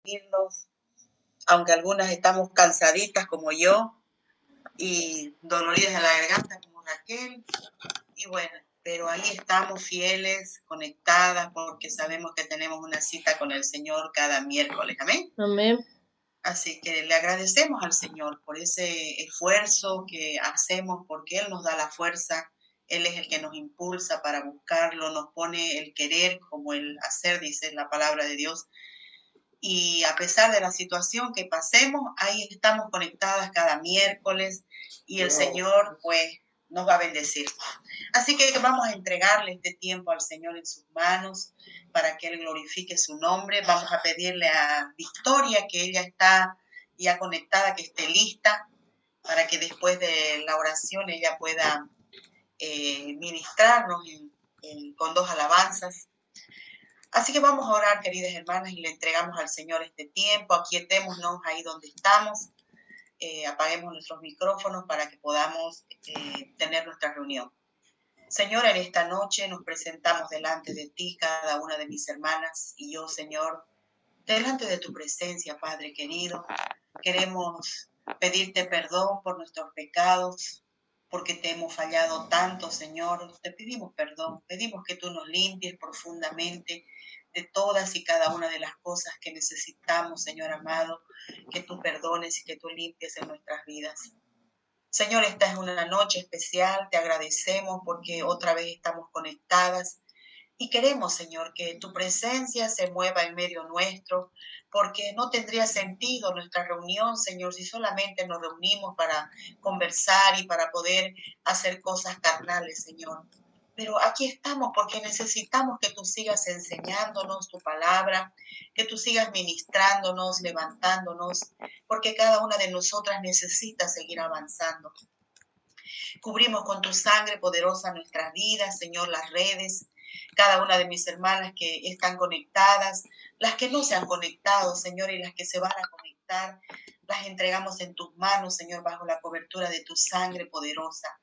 bendecirlos, aunque algunas estamos cansaditas como yo y doloridas de la garganta como Raquel, y bueno, pero ahí estamos fieles, conectadas, porque sabemos que tenemos una cita con el Señor cada miércoles, amén. Amén. Así que le agradecemos al Señor por ese esfuerzo que hacemos, porque Él nos da la fuerza, Él es el que nos impulsa para buscarlo, nos pone el querer como el hacer, dice la palabra de Dios. Y a pesar de la situación que pasemos, ahí estamos conectadas cada miércoles y el Señor pues nos va a bendecir. Así que vamos a entregarle este tiempo al Señor en sus manos para que Él glorifique su nombre. Vamos a pedirle a Victoria, que ella está ya conectada, que esté lista, para que después de la oración ella pueda ministrarnos con 2 alabanzas. Así que vamos a orar, queridas hermanas, y le entregamos al Señor este tiempo. Aquietémonos ahí donde estamos. Apaguemos nuestros micrófonos para que podamos tener nuestra reunión. Señor, en esta noche nos presentamos delante de ti, cada una de mis hermanas y yo, Señor, delante de tu presencia, Padre querido. Queremos pedirte perdón por nuestros pecados, porque te hemos fallado tanto, Señor. Te pedimos perdón, pedimos que tú nos limpies profundamente de todas y cada una de las cosas que necesitamos, Señor amado, que tú perdones y que tú limpies en nuestras vidas. Señor, esta es una noche especial, te agradecemos porque otra vez estamos conectadas y queremos, Señor, que tu presencia se mueva en medio nuestro, porque no tendría sentido nuestra reunión, Señor, si solamente nos reunimos para conversar y para poder hacer cosas carnales, Señor. Pero aquí estamos porque necesitamos que tú sigas enseñándonos tu palabra, que tú sigas ministrándonos, levantándonos, porque cada una de nosotras necesita seguir avanzando. Cubrimos con tu sangre poderosa nuestras vidas, Señor, las redes, cada una de mis hermanas que están conectadas, las que no se han conectado, Señor, y las que se van a conectar, las entregamos en tus manos, Señor, bajo la cobertura de tu sangre poderosa.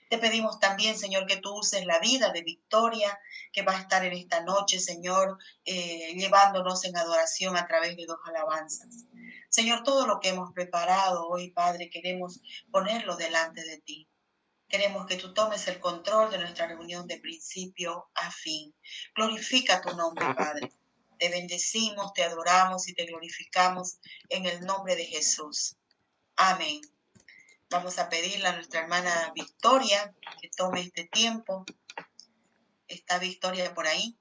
Te pedimos también, Señor, que tú uses la vida de Victoria, que va a estar en esta noche, Señor, llevándonos en adoración a través de 2 alabanzas. Señor, todo lo que hemos preparado hoy, Padre, queremos ponerlo delante de ti. Queremos que tú tomes el control de nuestra reunión de principio a fin. Glorifica tu nombre, Padre. Te bendecimos, te adoramos y te glorificamos en el nombre de Jesús. Amén. Vamos a pedirle a nuestra hermana Victoria que tome este tiempo. ¿Está Victoria por ahí?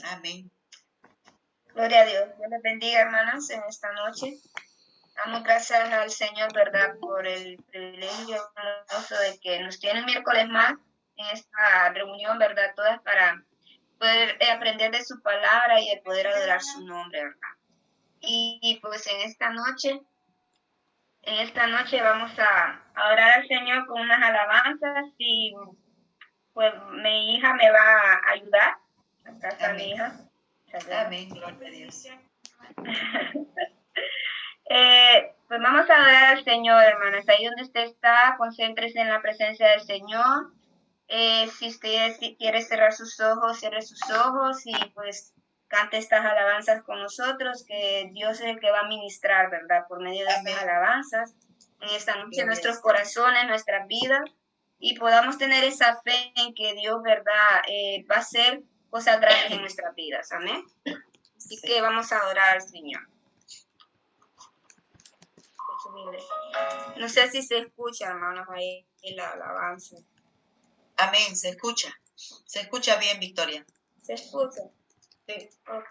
Amén. Gloria a Dios. Dios les bendiga, hermanas, en esta noche. Damos gracias al Señor, ¿verdad?, por el privilegio de que nos tiene el miércoles más en esta reunión, ¿verdad?, todas para poder aprender de su palabra y de poder adorar su nombre, ¿verdad? Y pues en esta noche vamos a orar al Señor con unas alabanzas y pues mi hija me va a ayudar. Acá está mi hija. Amén, gloria a Dios. Pues vamos a adorar al Señor, hermanas. Ahí donde usted está, concéntrese en la presencia del Señor. Si usted quiere cerrar sus ojos, cierre sus ojos y pues cante estas alabanzas con nosotros, que Dios es el que va a ministrar, ¿verdad? Por medio de estas alabanzas en esta noche, en nuestros corazones, nuestras vidas, y podamos tener esa fe en que Dios, ¿verdad?, va a hacer cosas grandes en nuestras vidas. Amén. Así que vamos a adorar al Señor. No sé si se escucha, hermanos, ahí la alabanza. Amén, se escucha. Se escucha bien, Victoria. ¿Se escucha? Sí. Ok.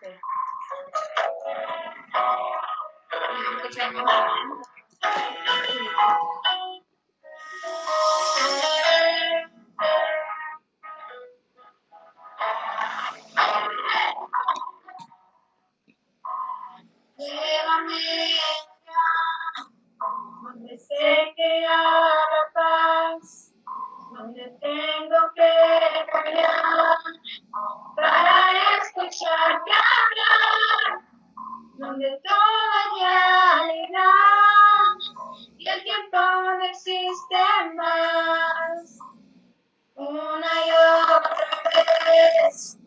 Llévame donde sé que habrá paz, donde tengo que callar para escucharte hablar, donde todo es realidad y el tiempo no existe más. Una y otra vez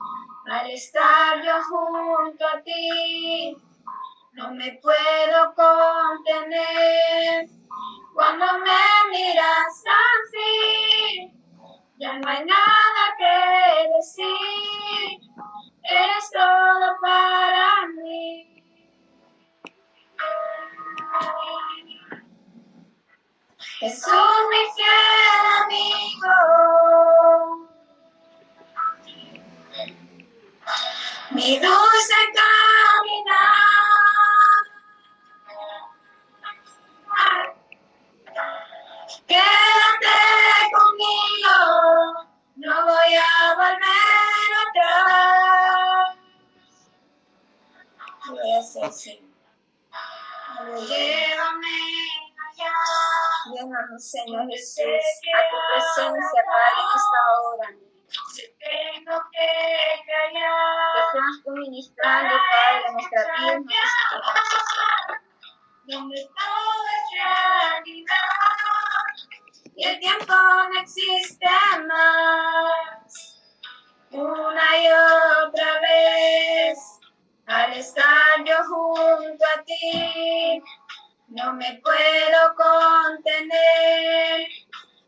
Al estar yo junto a ti, no me puedo contener. Cuando me miras así, ya no hay nada que decir. Eres todo para mí. Jesús, mi fiel amigo, mi dulce caminar. Quédate conmigo, no voy a volver atrás. Voy a hacer así. Llévame allá. Llévame, Señor Jesús, a tu presencia, Padre, en esta hora. Tengo que callar. Que seas tú ministrando, Padre, nuestra vida, donde todo es realidad y el tiempo no existe más. Una y otra vez, al estar yo junto a ti, no me puedo contener.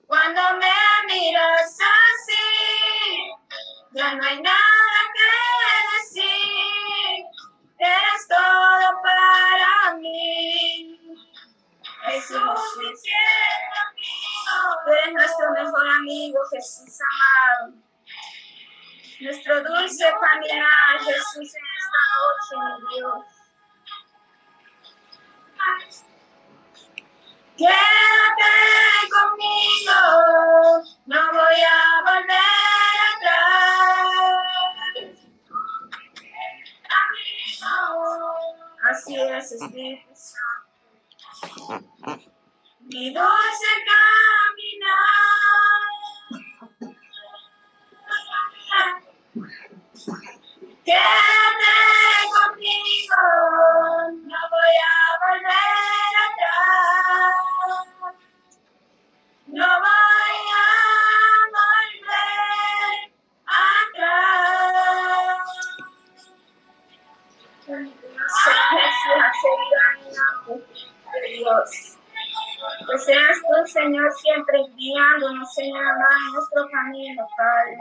Cuando me miras así, ya no hay nada que decir. Eres todo para mí. Jesús, mi fiel amigo. Tú eres nuestro mejor amigo, Jesús amado. Nuestro dulce caminar, Jesús, en esta noche, mi Dios. Quédate conmigo, no voy a volver atrás. Así es, Espíritu Santo. Mi dulce caminar. Quédate conmigo, no voy a volver atrás. No voy a volver atrás. Señor, a seguir caminando de Dios. Que seas tú, Señor, siempre guiándonos, Señor amado, en nuestro camino, Padre.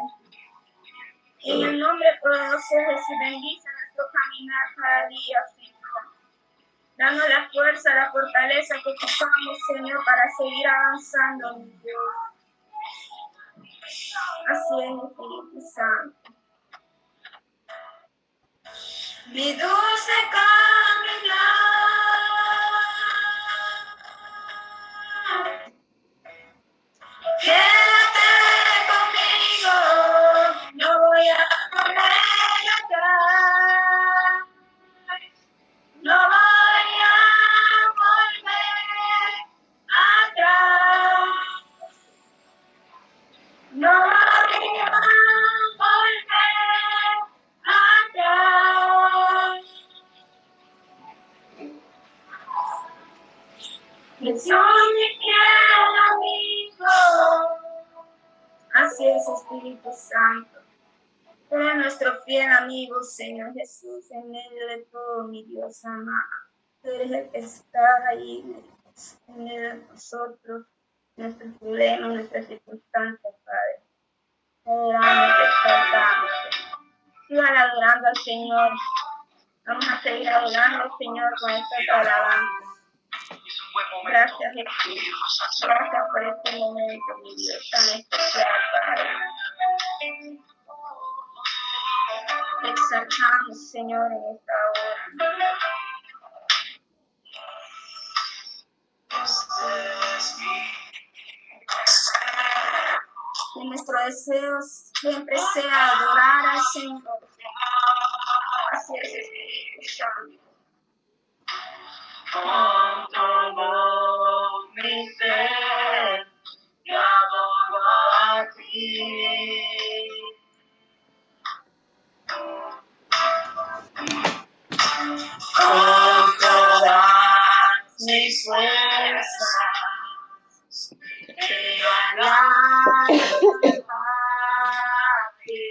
En el nombre poderoso de Jesús, bendice nuestro caminar cada día, Señor. Danos la fuerza, la fortaleza que ocupamos, Señor, para seguir avanzando, mi Dios. Así es, Espíritu Santo. Mi dulce caminar. Quédate conmigo, no voy a volver atrás. No voy a volver atrás. No voy a volver atrás. Jesús, mi fiel amigo. Así es, Espíritu Santo. Tú eres nuestro fiel amigo, Señor Jesús, en medio de todo, mi Dios amado. Tú eres el que está ahí en medio de nosotros, nuestros problemas, nuestras circunstancias, Padre. Te adoramos, te exaltamos. Sigan adorando al Señor. Vamos a seguir adorando al Señor con esta alabanza. Gracias, Jesús. Gracias por este momento, mi Dios, tan especial, Padre. Te exaltamos, Señor, en esta hora. Que nuestro deseo siempre sea adorar al Señor. Así es, Espíritu Santo. Con todo mi ser, yo adoro a ti. Con todas mis fuerzas, te alabo a ti.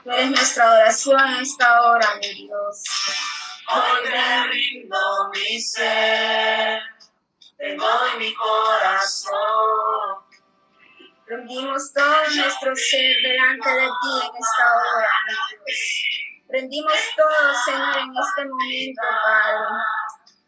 Eres nuestra oración en esta hora, mi Dios. Hoy te rindo mi ser, te doy mi corazón. Rendimos todo nuestro ser delante de ti en esta hora, mi Dios. Rendimos todo, Señor, en este momento, Padre.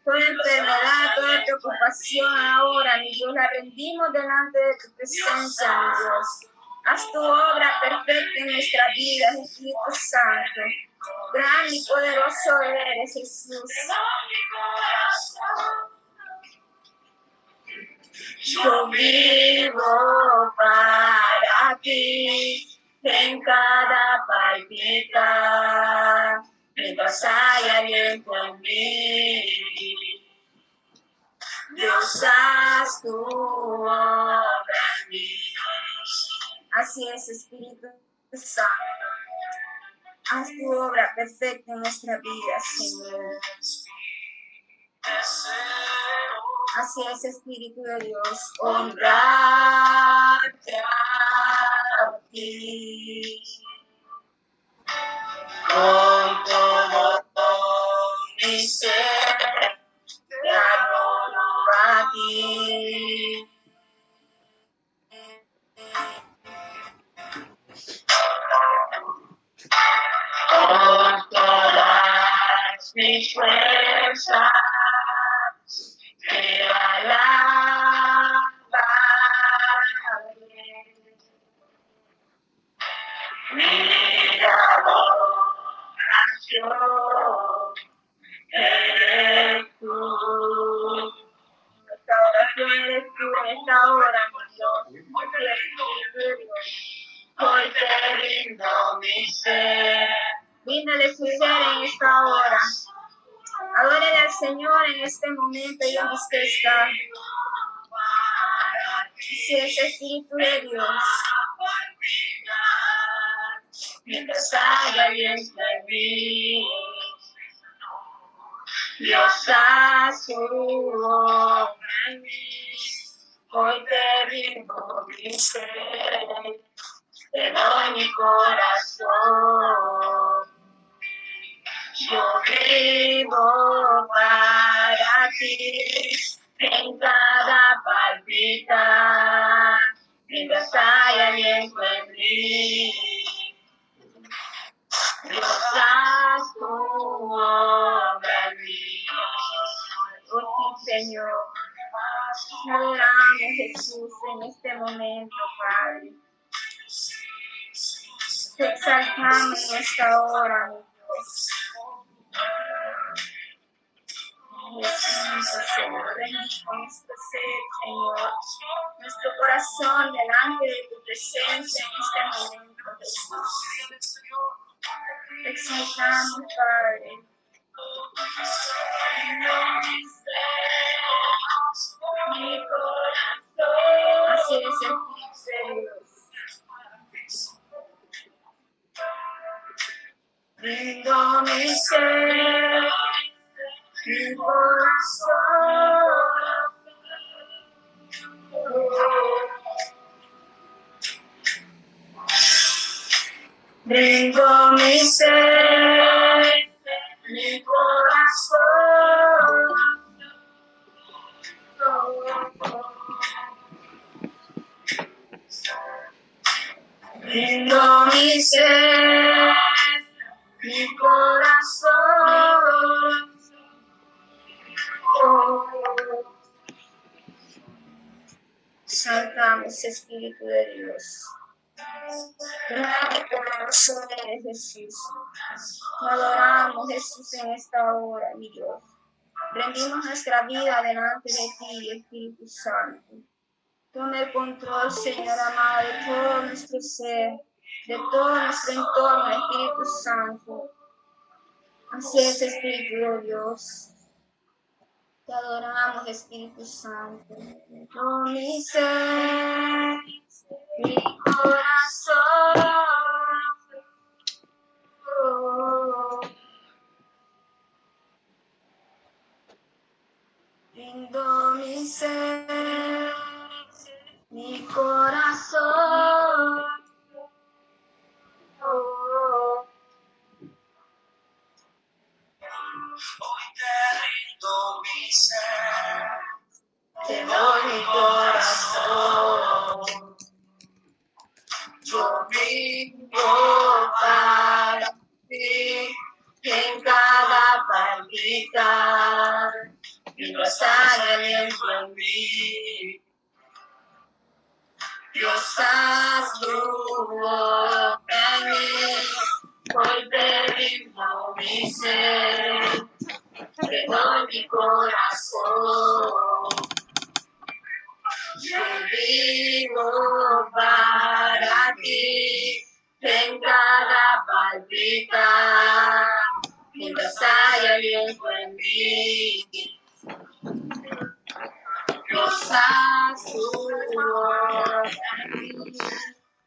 Toda enfermedad, toda preocupación ahora, mi Dios, la rendimos delante de tu presencia, mi Dios. Haz tu obra perfecta en nuestra vida, Espíritu Santo. Gran y poderoso eres, Jesús. Yo vivo para ti en cada palpitar, mientras haya aliento en mí. Dios, haz tu obra en mí. Así es, Espíritu Santo. Haz tu obra perfecta en nuestra vida, Señor. Así es, Espíritu de Dios. Honrarte a ti con todo mi ser, te adoro a ti. Con todas mis fuerzas te alabaré. Mi adoración eres tú. Nuestra oración eres tú en esta hora, mi Dios. Hoy te rindo mi ser. Bríndale su ser en esta hora. Adórenle al Señor en este momento y donde usted está. Así es, Espíritu de Dios. Mientras haya aliento en mí, Dios, haz tu obra en mí. Hoy te rindo mi ser, te doy mi corazón. Yo vivo para ti en cada palpitar, mientras haya aliento en mí. Dios, haz tu obra en mí. Oh sí, Señor. Te adoramos, Jesús, en este momento, Padre. Te exaltamos en esta hora, mi Dios. Dios Santo, Señor, ven con nuestro ser, Señor. Nuestro corazón delante de tu presencia en este momento, Jesús. Te exaltamos, Padre. Mi corazón. Así es, Espíritu de Dios. Rindo mi ser, mi corazón. Rindo mi ser, mi corazón. Rindo mi ser, mi corazón. Saltamos, Espíritu de Dios. Grande corazón eres, Jesús. Te adoramos, Jesús, en esta hora, mi Dios. Rendimos nuestra vida delante de ti, Espíritu Santo. Toma el control, Señor amado, de todo nuestro ser, de todo nuestro entorno, Espíritu Santo. Así es, Espíritu de Dios. Te adoramos, Espíritu Santo. Oh, mi ser, mi corazón. Oh, rindo mi ser, mi corazón. Oh, palpitar, mientras haya aliento en mí. Dios, haz tu obra en mí, hoy te rindo mi ser, te doy mi corazón. Yo vivo para ti, en cada palpitar, mientras haya aliento en mí. Dios, haz tu obra en mí,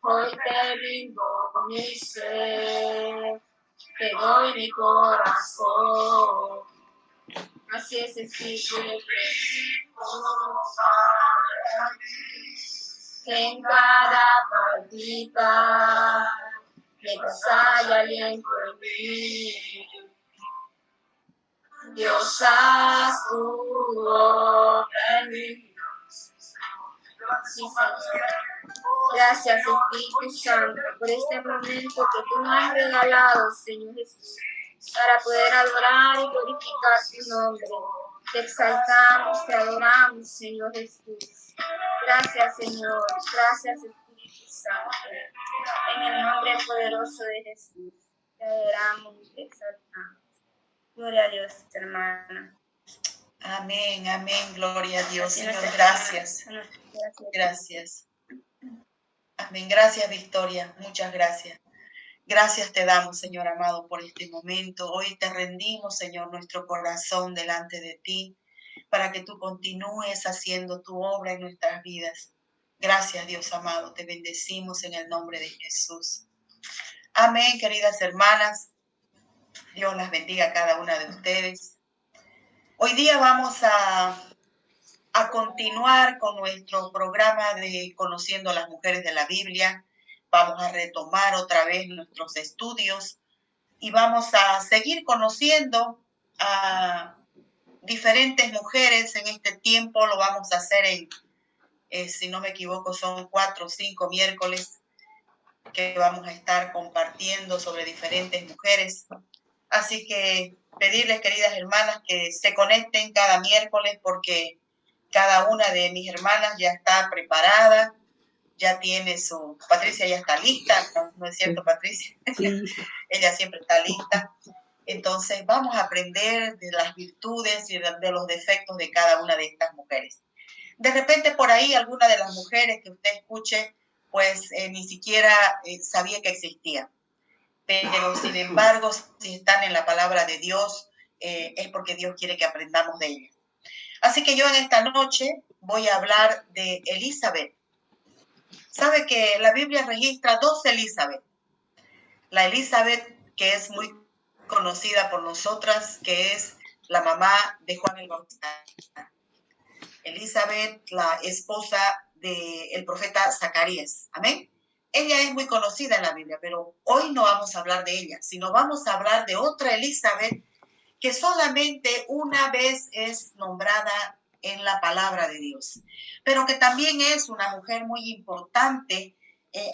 hoy te rindo mi ser, te doy mi corazón. Así es el ciclo en cada palpitar, mientras haya aliento en mí. Dios, haz tu obra en mí. Sí, Señor. Gracias, Espíritu Santo, por este momento que tú nos has regalado, Señor Jesús, para poder adorar y glorificar tu nombre. Te exaltamos, te adoramos, Señor Jesús. Gracias, Señor. Gracias, Espíritu Santo. En el nombre poderoso de Jesús, te adoramos y te exaltamos. Gloria a Dios, hermana. Amén, amén, gloria a Dios, Señor, gracias. Gracias. Amén, gracias, Victoria, muchas gracias. Gracias te damos, Señor amado, por este momento. Hoy te rendimos, Señor, nuestro corazón delante de ti, para que tú continúes haciendo tu obra en nuestras vidas. Gracias, Dios amado, te bendecimos en el nombre de Jesús. Amén, queridas hermanas. Dios las bendiga a cada una de ustedes. Hoy día vamos a continuar con nuestro programa de Conociendo a las Mujeres de la Biblia. Vamos a retomar otra vez nuestros estudios y vamos a seguir conociendo a diferentes mujeres en este tiempo. Lo vamos a hacer en, si no me equivoco, son 4 o 5 miércoles que vamos a estar compartiendo sobre diferentes mujeres. Así que pedirles, queridas hermanas, que se conecten cada miércoles porque cada una de mis hermanas ya está preparada, ya tiene su... Patricia ya está lista, ¿no es cierto, Patricia? Sí. Ella siempre está lista. Entonces vamos a aprender de las virtudes y de los defectos de cada una de estas mujeres. De repente por ahí alguna de las mujeres que usted escuche, pues ni siquiera sabía que existía. Pero sin embargo, si están en la palabra de Dios, es porque Dios quiere que aprendamos de ellas. Así que yo en esta noche voy a hablar de Elizabeth. Sabe que la Biblia registra 2 Elizabeth. La Elizabeth, que es muy conocida por nosotras, que es la mamá de Juan el Bautista. Elizabeth, la esposa del profeta Zacarías. Amén. Ella es muy conocida en la Biblia, pero hoy no vamos a hablar de ella, sino vamos a hablar de otra Elizabeth que solamente una vez es nombrada en la palabra de Dios, pero que también es una mujer muy importante,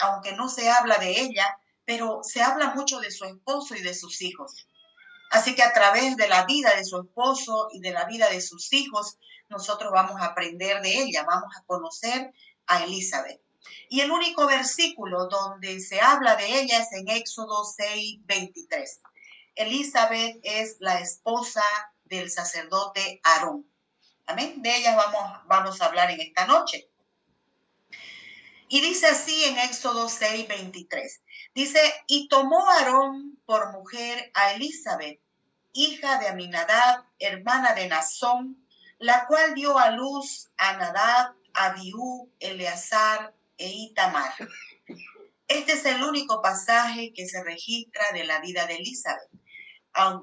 aunque no se habla de ella, pero se habla mucho de su esposo y de sus hijos. Así que a través de la vida de su esposo y de la vida de sus hijos, nosotros vamos a aprender de ella, vamos a conocer a Elizabeth. Y el único versículo donde se habla de ella es en Éxodo 6:23. Elizabeth es la esposa del sacerdote Aarón. Amén. De ella vamos a hablar en esta noche. Y dice así en Éxodo 6:23. Dice, y tomó Aarón por mujer a Elizabeth, hija de Aminadab, hermana de Nazón, la cual dio a luz a Nadab, Abiú, Eleazar e Itamar. Este es el único pasaje que se registra de la vida de Elizabeth.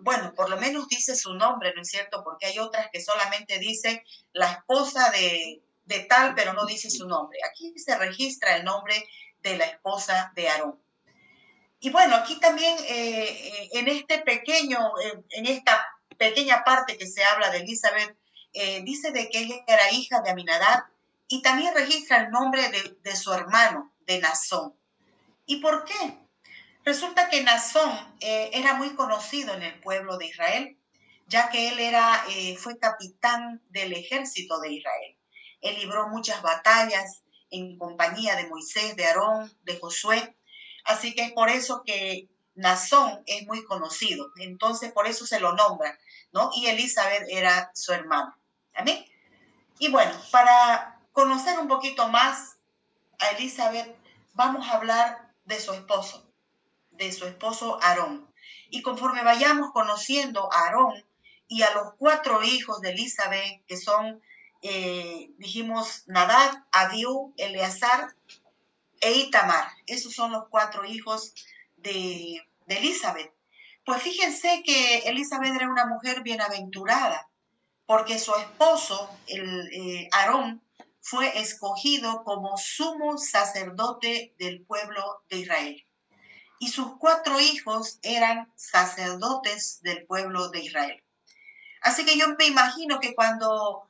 Bueno, por lo menos dice su nombre, ¿no es cierto? Porque hay otras que solamente dicen la esposa de tal, pero no dice su nombre. Aquí se registra el nombre de la esposa de Aarón. Y bueno, aquí también en esta pequeña parte que se habla de Elizabeth, dice de que ella era hija de Aminadab y también registra el nombre de su hermano, de Nazón. ¿Y por qué? Resulta que Nazón era muy conocido en el pueblo de Israel ya que él fue capitán del ejército de Israel. Él libró muchas batallas en compañía de Moisés, de Aarón, de Josué. Así que es por eso que Naasón es muy conocido. Entonces, por eso se lo nombra, ¿no? Y Elizabeth era su hermana. ¿Amén? Y bueno, para conocer un poquito más a Elizabeth, vamos a hablar de su esposo Aarón. Y conforme vayamos conociendo a Aarón y a los 4 hijos de Elizabeth, que son, dijimos, Nadab, Abiú, Eleazar e Itamar. Esos son los 4 hijos de Elizabeth. Pues fíjense que Elizabeth era una mujer bienaventurada, porque su esposo, Aarón, fue escogido como sumo sacerdote del pueblo de Israel. Y sus 4 hijos eran sacerdotes del pueblo de Israel. Así que yo me imagino que cuando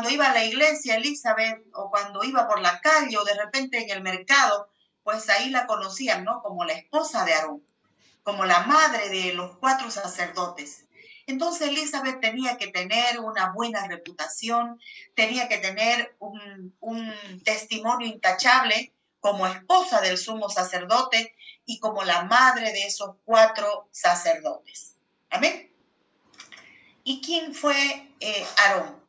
iba a la iglesia Elizabeth, o cuando iba por la calle, o de repente en el mercado, pues ahí la conocían, ¿no? Como la esposa de Aarón, como la madre de los 4 sacerdotes. Entonces Elizabeth tenía que tener una buena reputación, tenía que tener un testimonio intachable como esposa del sumo sacerdote y como la madre de esos 4 sacerdotes. Amén. ¿Y quién fue Aarón?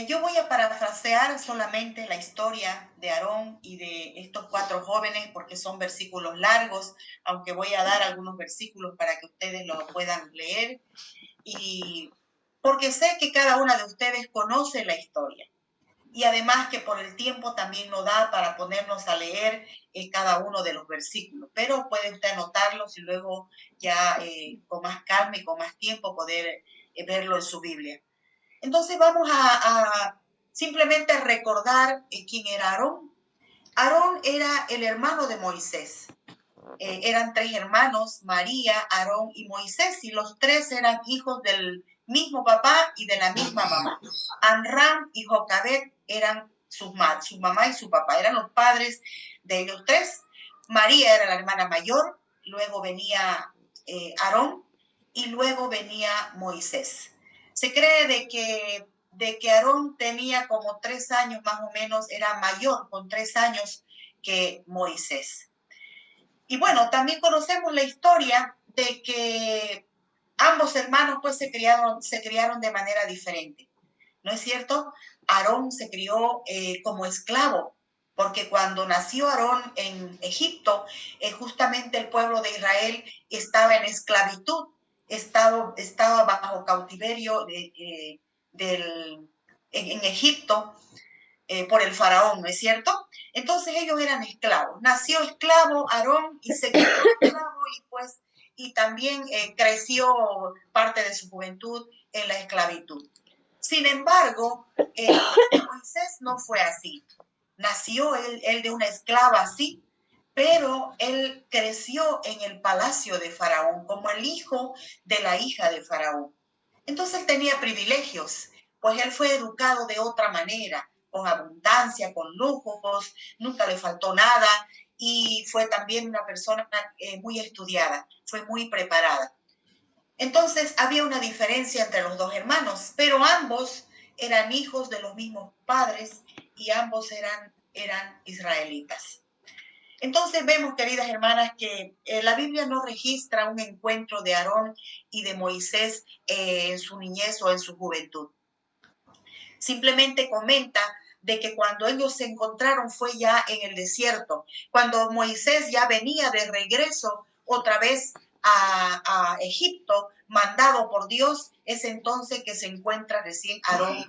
Yo voy a parafrasear solamente la historia de Aarón y de estos 4 jóvenes porque son versículos largos, aunque voy a dar algunos versículos para que ustedes lo puedan leer, y porque sé que cada una de ustedes conoce la historia. Y además que por el tiempo también no da para ponernos a leer cada uno de los versículos, pero puede usted anotarlos y luego ya con más calma y con más tiempo poder verlo en su Biblia. Entonces vamos a simplemente recordar quién era Aarón. Aarón era el hermano de Moisés. Eran 3 hermanos, María, Aarón y Moisés, y los 3 eran hijos del mismo papá y de la misma mamá. Amram y Jocabed eran su mamá y su papá, eran los padres de ellos 3. María era la hermana mayor, luego venía Aarón y luego venía Moisés. Se cree de que Aarón tenía como 3 años más o menos, era mayor con 3 años que Moisés. Y bueno, también conocemos la historia de que ambos hermanos pues se criaron de manera diferente. ¿No es cierto? Aarón se crió como esclavo, porque cuando nació Aarón en Egipto, justamente el pueblo de Israel estaba en esclavitud, estaba bajo cautiverio en Egipto por el faraón, ¿no es cierto? Entonces ellos eran esclavos. Nació esclavo Aarón y se quedó esclavo y también creció parte de su juventud en la esclavitud. Sin embargo, Moisés no fue así. Nació él de una esclava, sí, pero él creció en el palacio de Faraón como el hijo de la hija de Faraón. Entonces él tenía privilegios, pues él fue educado de otra manera, con abundancia, con lujos, nunca le faltó nada y fue también una persona muy estudiada, fue muy preparada. Entonces había una diferencia entre los 2 hermanos, pero ambos eran hijos de los mismos padres y ambos eran israelitas. Entonces vemos, queridas hermanas, que la Biblia no registra un encuentro de Aarón y de Moisés en su niñez o en su juventud. Simplemente comenta de que cuando ellos se encontraron fue ya en el desierto, cuando Moisés ya venía de regreso otra vez a Egipto, mandado por Dios, es entonces que se encuentra recién Aarón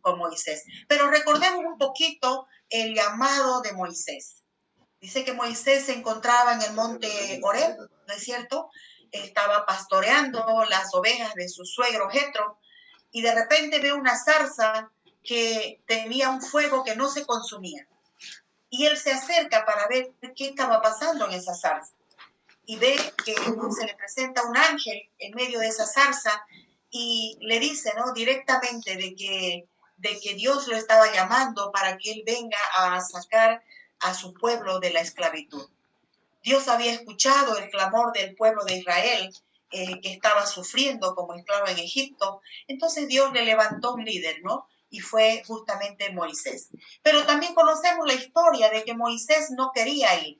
con Moisés. Pero recordemos un poquito el llamado de Moisés. Dice que Moisés se encontraba en el monte Horeb, ¿no es cierto? Estaba pastoreando las ovejas de su suegro Jetro y de repente ve una zarza que tenía un fuego que no se consumía. Y él se acerca para ver qué estaba pasando en esa zarza. Y ve que se le presenta un ángel en medio de esa zarza y le dice, ¿no? Directamente de que Dios lo estaba llamando para que él venga a sacar a su pueblo de la esclavitud. Dios había escuchado el clamor del pueblo de Israel que estaba sufriendo como esclavo en Egipto. Entonces Dios le levantó un líder, ¿no? Y fue justamente Moisés. Pero también conocemos la historia de que Moisés no quería ir.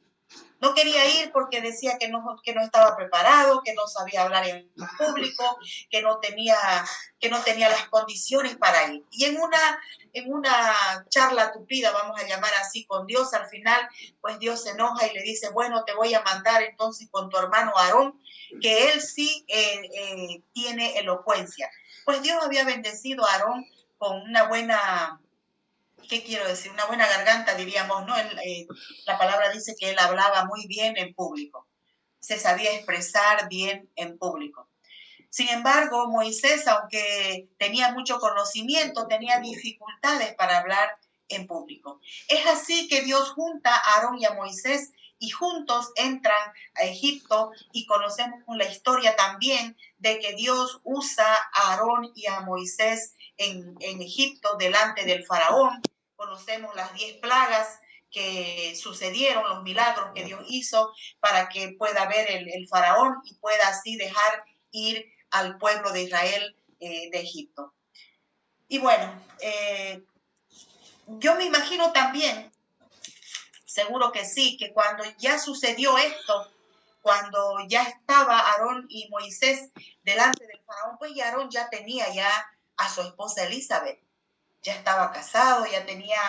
No quería ir porque decía que no estaba preparado, que no sabía hablar en público, que no tenía las condiciones para ir. Y en una charla tupida, vamos a llamar así, con Dios, al final, pues Dios se enoja y le dice, bueno, te voy a mandar entonces con tu hermano Aarón, que él sí tiene elocuencia. Pues Dios había bendecido a Aarón con una buena... ¿Qué quiero decir? Una buena garganta, diríamos, ¿no? La palabra dice que él hablaba muy bien en público, se sabía expresar bien en público. Sin embargo, Moisés, aunque tenía mucho conocimiento, tenía dificultades para hablar en público. Es así que Dios junta a Aarón y a Moisés y juntos entran a Egipto y conocemos la historia también de que Dios usa a Aarón y a Moisés en Egipto delante del faraón. Conocemos las 10 plagas que sucedieron, los milagros que Dios hizo para que pueda ver el faraón y pueda así dejar ir al pueblo de Israel de Egipto. Y bueno, yo me imagino también, seguro que sí, que cuando ya sucedió esto, cuando ya estaba Aarón y Moisés delante del faraón, pues ya Aarón ya tenía ya a su esposa Elizabeth. Ya estaba casado, ya tenía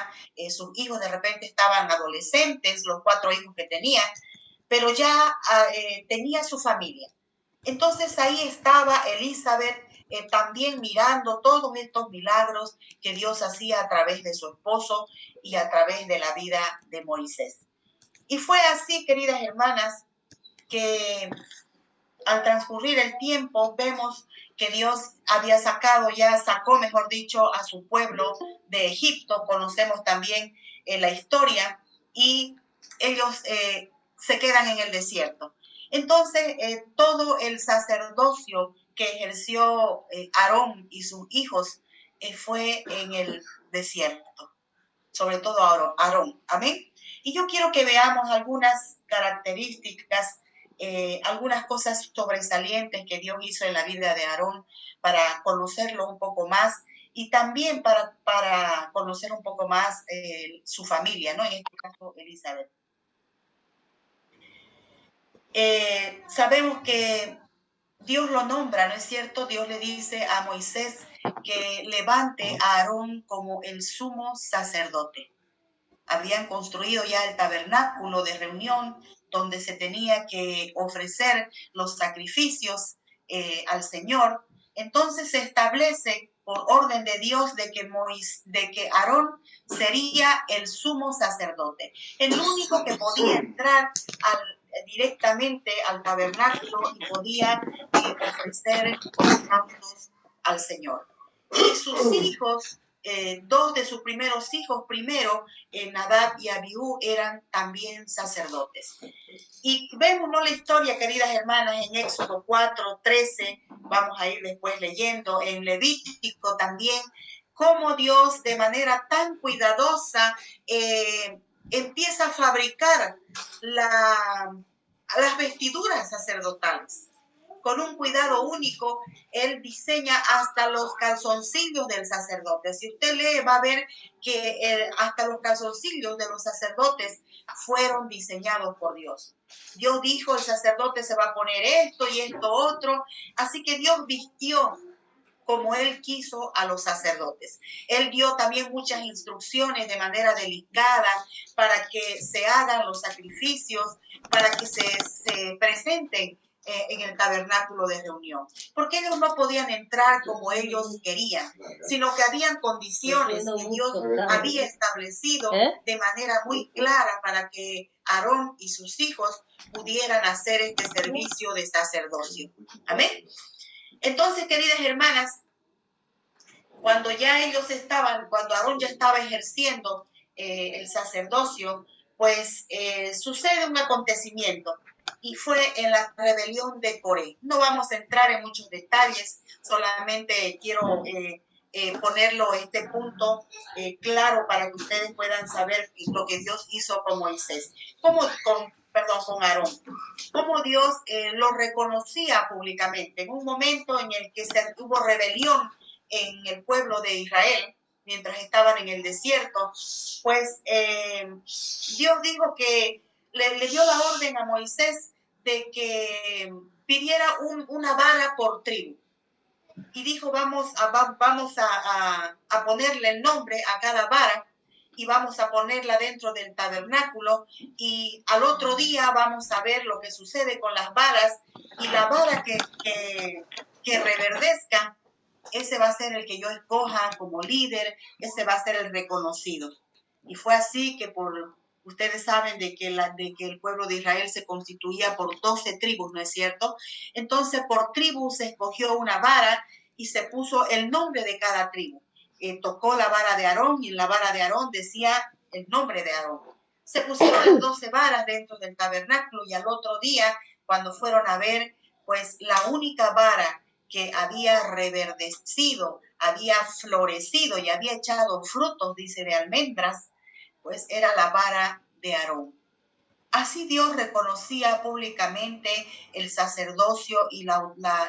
sus hijos, de repente estaban adolescentes, los 4 hijos que tenía, pero ya tenía su familia. Entonces ahí estaba Elizabeth también mirando todos estos milagros que Dios hacía a través de su esposo y a través de la vida de Moisés. Y fue así, queridas hermanas, que al transcurrir el tiempo vemos que Dios sacó, mejor dicho, a su pueblo de Egipto. Conocemos también la historia y ellos se quedan en el desierto. Entonces, todo el sacerdocio que ejerció Aarón y sus hijos fue en el desierto, sobre todo Aarón. Amén. Y yo quiero que veamos algunas características, algunas cosas sobresalientes que Dios hizo en la vida de Aarón para conocerlo un poco más y también para conocer un poco más su familia, ¿no? En este caso, Elizabeth. Sabemos que Dios lo nombra, ¿no es cierto? Dios le dice a Moisés que levante a Aarón como el sumo sacerdote. Habían construido ya el tabernáculo de reunión donde se tenía que ofrecer los sacrificios al Señor. Entonces se establece por orden de Dios de que Aarón sería el sumo sacerdote, el único que podía entrar directamente al tabernáculo y podía ofrecer holocaustos al Señor. Y sus hijos, 2 de sus primeros hijos, primero Nadab y Abiú, eran también sacerdotes. Y vemos, ¿no?, la historia, queridas hermanas, en Éxodo 4:13, vamos a ir después leyendo, en Levítico también, cómo Dios de manera tan cuidadosa empieza a fabricar las vestiduras sacerdotales. Con un cuidado único, él diseña hasta los calzoncillos del sacerdote. Si usted lee, va a ver que hasta los calzoncillos de los sacerdotes fueron diseñados por Dios. Dios dijo, el sacerdote se va a poner esto y esto otro. Así que Dios vistió como él quiso a los sacerdotes. Él dio también muchas instrucciones de manera delicada para que se hagan los sacrificios, para que se presenten en el tabernáculo de reunión, porque ellos no podían entrar como ellos querían, sino que habían condiciones que Dios había establecido de manera muy clara para que Aarón y sus hijos pudieran hacer este servicio de sacerdocio. Amén. Entonces, queridas hermanas, cuando Aarón ya estaba ejerciendo el sacerdocio, pues sucede un acontecimiento y fue en la rebelión de Coré. No vamos a entrar en muchos detalles, solamente quiero ponerlo este punto claro para que ustedes puedan saber lo que Dios hizo con Moisés. con Aarón. Cómo Dios lo reconocía públicamente. En un momento en el que hubo rebelión en el pueblo de Israel, mientras estaban en el desierto, pues Dios dijo que le dio la orden a Moisés de que pidiera una vara por tribu. Y dijo, vamos a ponerle el nombre a cada vara y vamos a ponerla dentro del tabernáculo, y al otro día vamos a ver lo que sucede con las varas, y la vara que reverdezca, ese va a ser el que yo escoja como líder, ese va a ser el reconocido. Y fue así que ustedes saben de que el pueblo de Israel se constituía por 12 tribus, ¿no es cierto? Entonces por tribu se escogió una vara y se puso el nombre de cada tribu. Tocó la vara de Aarón, y en la vara de Aarón decía el nombre de Aarón. Se pusieron las 12 varas dentro del tabernáculo, y al otro día, cuando fueron a ver, pues la única vara que había reverdecido, había florecido y había echado frutos, dice, de almendras, pues era la vara de Aarón. Así Dios reconocía públicamente el sacerdocio y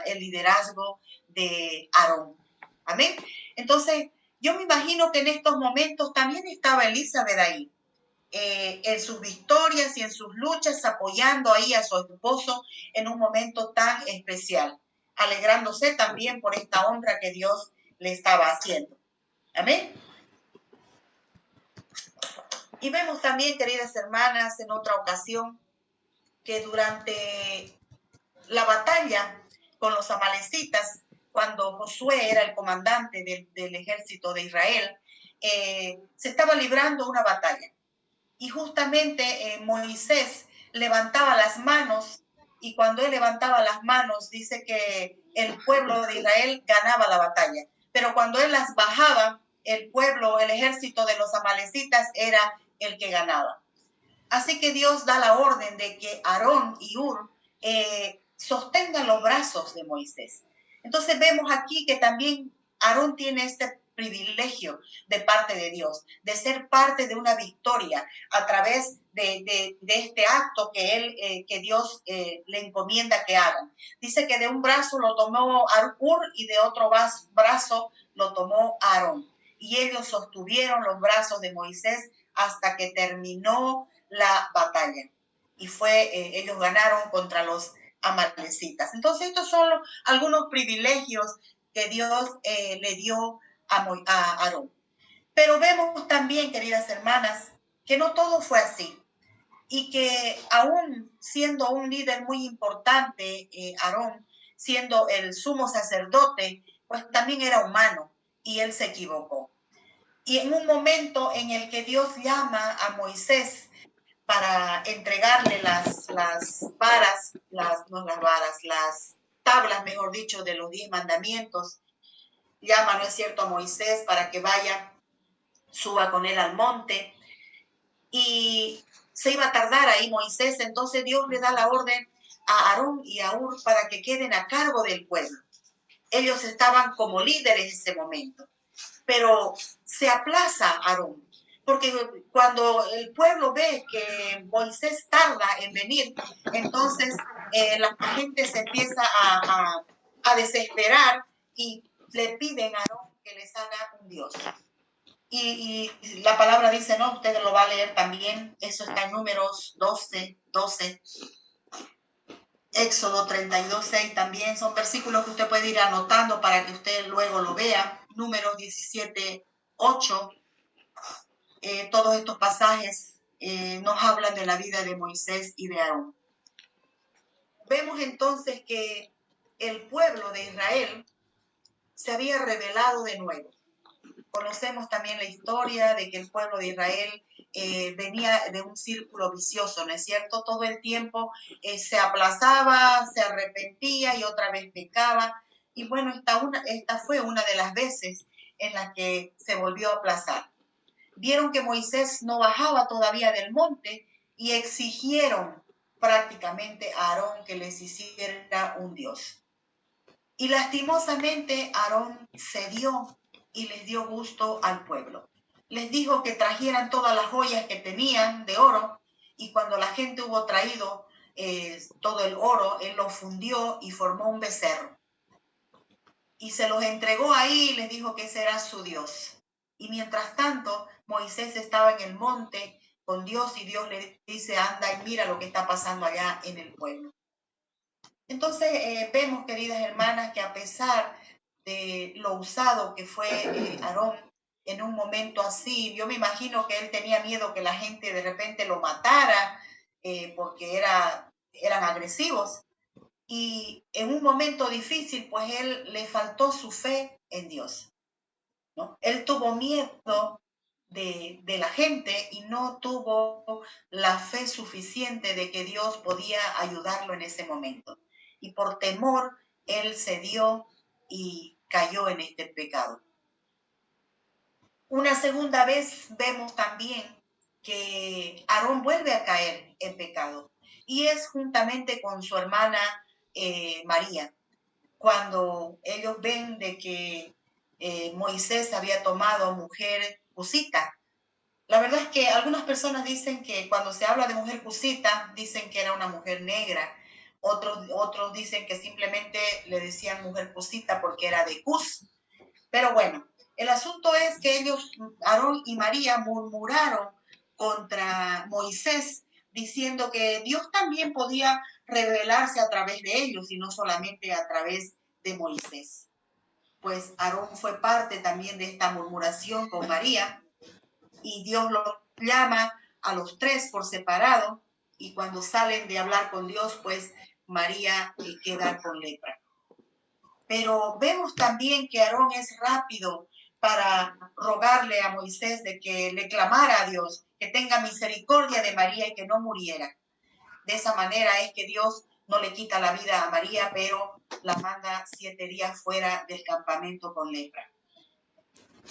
el liderazgo de Aarón. Amén. Entonces, yo me imagino que en estos momentos también estaba Elizabeth ahí, en sus victorias y en sus luchas, apoyando ahí a su esposo en un momento tan especial, alegrándose también por esta honra que Dios le estaba haciendo. Amén. Y vemos también, queridas hermanas, en otra ocasión, que durante la batalla con los amalecitas, cuando Josué era el comandante del ejército de Israel, se estaba librando una batalla. Y justamente Moisés levantaba las manos, y cuando él levantaba las manos, dice que el pueblo de Israel ganaba la batalla. Pero cuando él las bajaba, el ejército de los amalecitas era el que ganaba. Así que Dios da la orden de que Aarón y Hur sostengan los brazos de Moisés. Entonces vemos aquí que también Aarón tiene este privilegio de parte de Dios, de ser parte de una victoria a través de este acto que Dios le encomienda que hagan. Dice que de un brazo lo tomó Hur y de otro brazo lo tomó Aarón. Y ellos sostuvieron los brazos de Moisés hasta que terminó la batalla. Y ellos ganaron contra los amalecitas. Entonces, estos son algunos privilegios que Dios le dio a Aarón. Pero vemos también, queridas hermanas, que no todo fue así. Y que aún siendo un líder muy importante, Aarón, siendo el sumo sacerdote, pues también era humano y él se equivocó. Y en un momento en el que Dios llama a Moisés para entregarle las tablas, mejor dicho, de los 10 mandamientos, llama, ¿no es cierto?, a Moisés para que suba con él al monte, y se iba a tardar ahí Moisés. Entonces Dios le da la orden a Aarón y a Hur para que queden a cargo del pueblo. Ellos estaban como líderes en ese momento, pero se aplaza Aarón, porque cuando el pueblo ve que Moisés tarda en venir, entonces la gente se empieza a desesperar y le piden a Aarón que les haga un Dios. Y la palabra dice, no, usted lo va a leer también, eso está en Números 12, Éxodo 32, 6 también, son versículos que usted puede ir anotando para que usted luego lo vea. Números 17, 8, todos estos pasajes nos hablan de la vida de Moisés y de Aarón. Vemos entonces que el pueblo de Israel se había rebelado de nuevo. Conocemos también la historia de que el pueblo de Israel venía de un círculo vicioso, ¿no es cierto? Todo el tiempo se aplazaba, se arrepentía y otra vez pecaba. Y bueno, esta fue una de las veces en las que se volvió a aplazar. Vieron que Moisés no bajaba todavía del monte y exigieron prácticamente a Aarón que les hiciera un Dios. Y lastimosamente Aarón cedió y les dio gusto al pueblo. Les dijo que trajeran todas las joyas que tenían de oro y cuando la gente hubo traído todo el oro, él lo fundió y formó un becerro. Y se los entregó ahí y les dijo que ese era su Dios. Y mientras tanto, Moisés estaba en el monte con Dios y Dios le dice, anda y mira lo que está pasando allá en el pueblo. Entonces vemos, queridas hermanas, que a pesar de lo usado que fue Aarón en un momento así, yo me imagino que él tenía miedo que la gente de repente lo matara porque eran agresivos. Y en un momento difícil, pues él le faltó su fe en Dios, ¿no? Él tuvo miedo de la gente y no tuvo la fe suficiente de que Dios podía ayudarlo en ese momento. Y por temor, él cedió y cayó en este pecado. Una segunda vez vemos también que Aarón vuelve a caer en pecado y es juntamente con su hermana María, cuando ellos ven de que Moisés había tomado mujer cusita. La verdad es que algunas personas dicen que cuando se habla de mujer cusita, dicen que era una mujer negra. Otros dicen que simplemente le decían mujer cusita porque era de Cus. Pero bueno, el asunto es que ellos, Aarón y María, murmuraron contra Moisés, diciendo que Dios también podía revelarse a través de ellos y no solamente a través de Moisés. Pues Aarón fue parte también de esta murmuración con María y Dios los llama a los tres por separado y cuando salen de hablar con Dios, pues María queda con lepra. Pero vemos también que Aarón es rápido para rogarle a Moisés de que le clamara a Dios, que tenga misericordia de María y que no muriera. De esa manera es que Dios no le quita la vida a María, pero la manda 7 días fuera del campamento con lepra.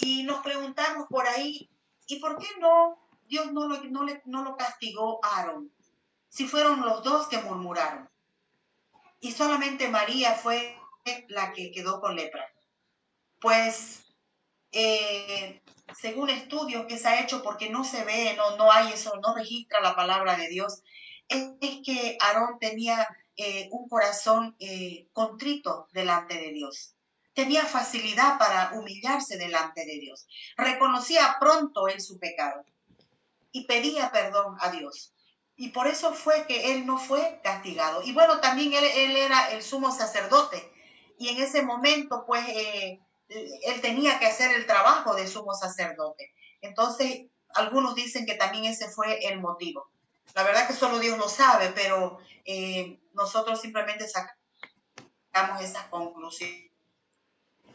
Y nos preguntamos por ahí, ¿y por qué no Dios no lo castigó a Aarón? Si fueron los dos que murmuraron. Y solamente María fue la que quedó con lepra. Pues, según estudios que se ha hecho, porque no se ve, no hay eso, no registra la palabra de Dios, es que Aarón tenía un corazón contrito delante de Dios. Tenía facilidad para humillarse delante de Dios. Reconocía pronto en su pecado y pedía perdón a Dios. Y por eso fue que él no fue castigado. Y bueno, también él era el sumo sacerdote. Y en ese momento, pues, él tenía que hacer el trabajo de sumo sacerdote. Entonces, algunos dicen que también ese fue el motivo. La verdad que solo Dios lo sabe, pero nosotros simplemente sacamos esa conclusión.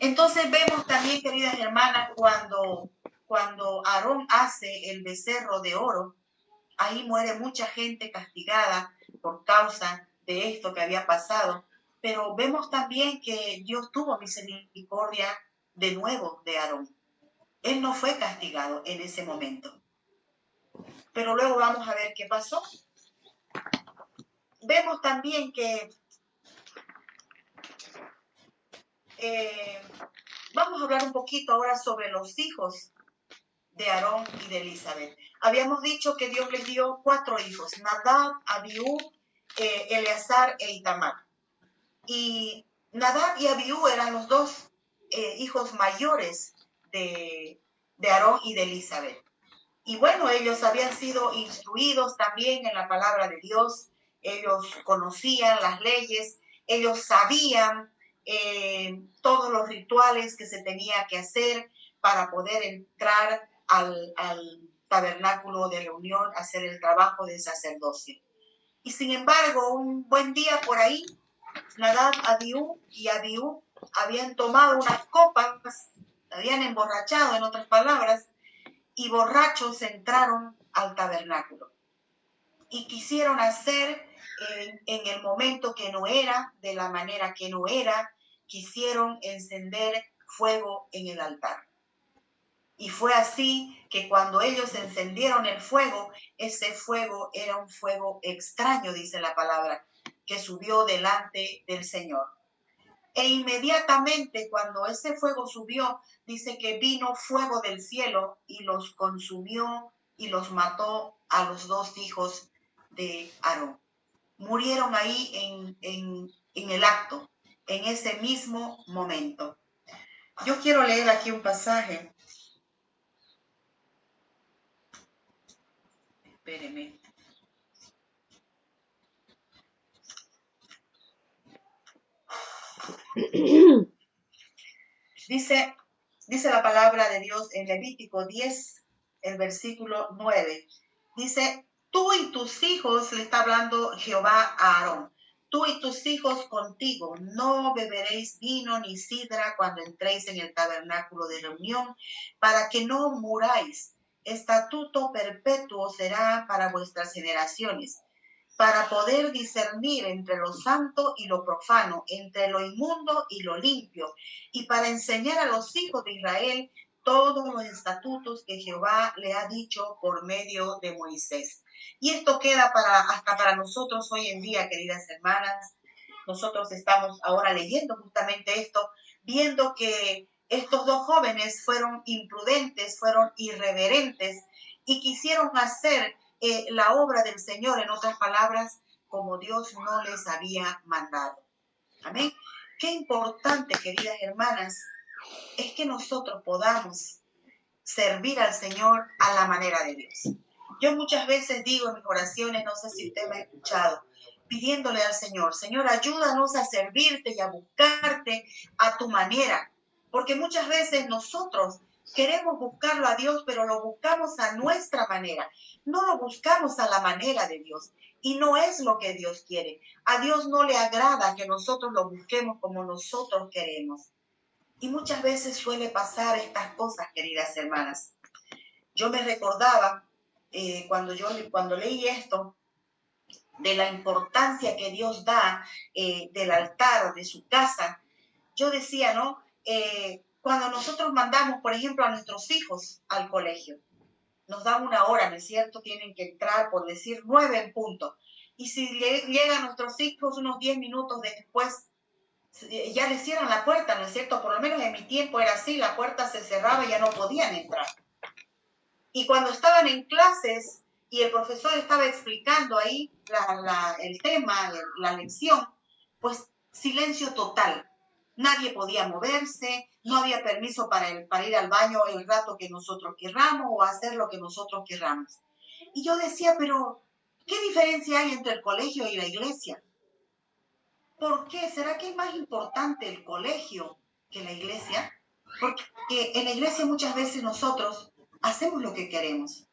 Entonces vemos también, queridas hermanas, cuando Aarón hace el becerro de oro, ahí muere mucha gente castigada por causa de esto que había pasado, pero vemos también que Dios tuvo misericordia de nuevo de Aarón. Él no fue castigado en ese momento. Pero luego vamos a ver qué pasó. Vemos también que vamos a hablar un poquito ahora sobre los hijos de Aarón y de Elizabeth. Habíamos dicho que Dios les dio 4 hijos, Nadab, Abiú, Eleazar e Itamar. Y Nadab y Abiú eran los dos hijos mayores de Aarón y de Elizabeth. Y bueno, ellos habían sido instruidos también en la palabra de Dios, ellos conocían las leyes, ellos sabían todos los rituales que se tenía que hacer para poder entrar al tabernáculo de reunión, hacer el trabajo de sacerdocio. Y sin embargo, un buen día por ahí, Nadab, Abiú y Abiú habían tomado unas copas, habían emborrachado, en otras palabras, y borrachos entraron al tabernáculo y quisieron hacer en el momento que no era, de la manera que no era, quisieron encender fuego en el altar. Y fue así que cuando ellos encendieron el fuego, ese fuego era un fuego extraño, dice la palabra, que subió delante del Señor. E inmediatamente cuando ese fuego subió, dice que vino fuego del cielo y los consumió y los mató a los 2 hijos de Aarón. Murieron ahí en el acto, en ese mismo momento. Yo quiero leer aquí un pasaje. Espéreme. Dice la palabra de Dios en Levítico 10, el versículo 9. Dice, tú y tus hijos, le está hablando Jehová a Aarón, tú y tus hijos contigo no beberéis vino ni sidra cuando entréis en el tabernáculo de reunión, para que no muráis. Estatuto perpetuo será para vuestras generaciones, para poder discernir entre lo santo y lo profano, entre lo inmundo y lo limpio, y para enseñar a los hijos de Israel todos los estatutos que Jehová le ha dicho por medio de Moisés. Y esto queda hasta para nosotros hoy en día, queridas hermanas. Nosotros estamos ahora leyendo justamente esto, viendo que estos dos jóvenes fueron imprudentes, fueron irreverentes y quisieron hacer la obra del Señor, en otras palabras, como Dios no les había mandado. Amén. Qué importante, queridas hermanas, es que nosotros podamos servir al Señor a la manera de Dios. Yo muchas veces digo en mis oraciones, no sé si usted me ha escuchado, pidiéndole al Señor, Señor, ayúdanos a servirte y a buscarte a tu manera, porque muchas veces nosotros queremos buscarlo a Dios, pero lo buscamos a nuestra manera, no lo buscamos a la manera de Dios, y no es lo que Dios quiere. A Dios no le agrada que nosotros lo busquemos como nosotros queremos. Y muchas veces suele pasar estas cosas, queridas hermanas. Yo me recordaba cuando leí esto, de la importancia que Dios da del altar, de su casa. Yo decía, ¿no? Cuando nosotros mandamos, por ejemplo, a nuestros hijos al colegio, nos dan una hora, ¿no es cierto? Tienen que entrar, por decir, 9 en punto. Y si llegan nuestros hijos unos 10 minutos después, ya les cierran la puerta, ¿no es cierto? Por lo menos en mi tiempo era así, la puerta se cerraba y ya no podían entrar. Y cuando estaban en clases y el profesor estaba explicando ahí el tema, la lección, pues silencio total. Nadie podía moverse, no había permiso para ir al baño el rato que nosotros querramos o hacer lo que nosotros querramos. Y yo decía, pero ¿qué diferencia hay entre el colegio y la iglesia? ¿Por qué? ¿Será que es más importante el colegio que la iglesia? Porque en la iglesia muchas veces nosotros hacemos lo que queremos.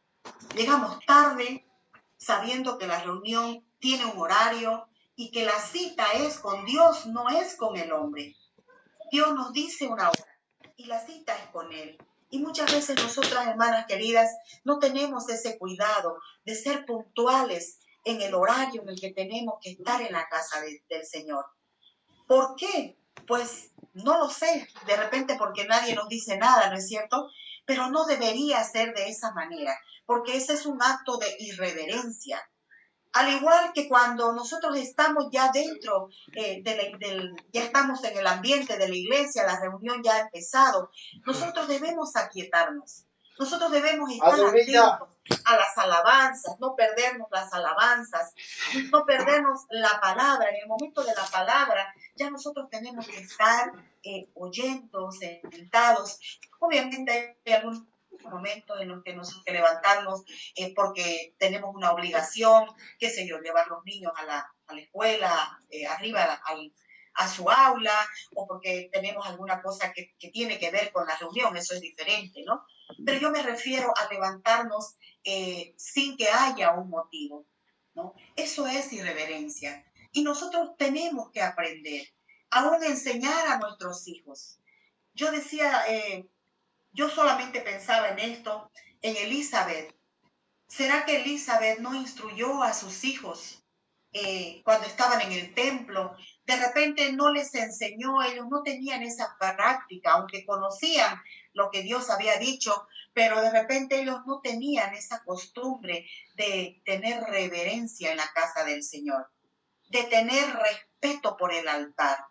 Llegamos tarde sabiendo que la reunión tiene un horario y que la cita es con Dios, no es con el hombre. Dios nos dice una hora y la cita es con Él. Y muchas veces nosotras, hermanas queridas, no tenemos ese cuidado de ser puntuales en el horario en el que tenemos que estar en la casa del Señor. ¿Por qué? Pues no lo sé, de repente porque nadie nos dice nada, ¿no es cierto? Pero no debería ser de esa manera, porque ese es un acto de irreverencia. Al igual que cuando nosotros estamos ya dentro, ya estamos en el ambiente de la iglesia, la reunión ya ha empezado, nosotros debemos aquietarnos. Nosotros debemos estar atentos a las alabanzas, no perdernos las alabanzas, no perdernos la palabra. En el momento de la palabra, ya nosotros tenemos que estar oyendo, sentados. Obviamente hay algunos momentos en los que nos hay que levantarnos porque tenemos una obligación, qué sé yo, llevar los niños a la escuela, arriba a su aula, o porque tenemos alguna cosa que tiene que ver con la reunión, eso es diferente, ¿no? Pero yo me refiero a levantarnos sin que haya un motivo, ¿no? Eso es irreverencia. Y nosotros tenemos que aprender, aún enseñar a nuestros hijos. Yo decía, yo solamente pensaba en esto, en Elizabeth. ¿Será que Elizabeth no instruyó a sus hijos cuando estaban en el templo? De repente no les enseñó, ellos no tenían esa práctica, aunque conocían lo que Dios había dicho, pero de repente ellos no tenían esa costumbre de tener reverencia en la casa del Señor, de tener respeto por el altar,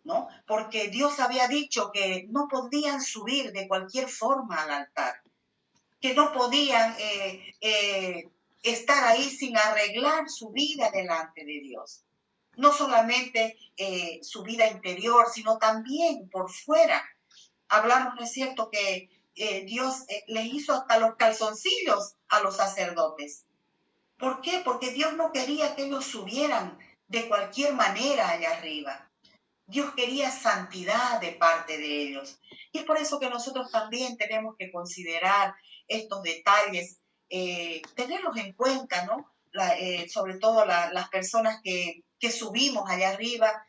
¿no? Porque Dios había dicho que no podían subir de cualquier forma al altar, que no podían estar ahí sin arreglar su vida delante de Dios. No solamente su vida interior, sino también por fuera. Hablamos, ¿no es cierto?, que Dios les hizo hasta los calzoncillos a los sacerdotes. ¿Por qué? Porque Dios no quería que ellos subieran de cualquier manera allá arriba. Dios quería santidad de parte de ellos. Y es por eso que nosotros también tenemos que considerar estos detalles, tenerlos en cuenta, ¿no? Sobre todo las personas que subimos allá arriba,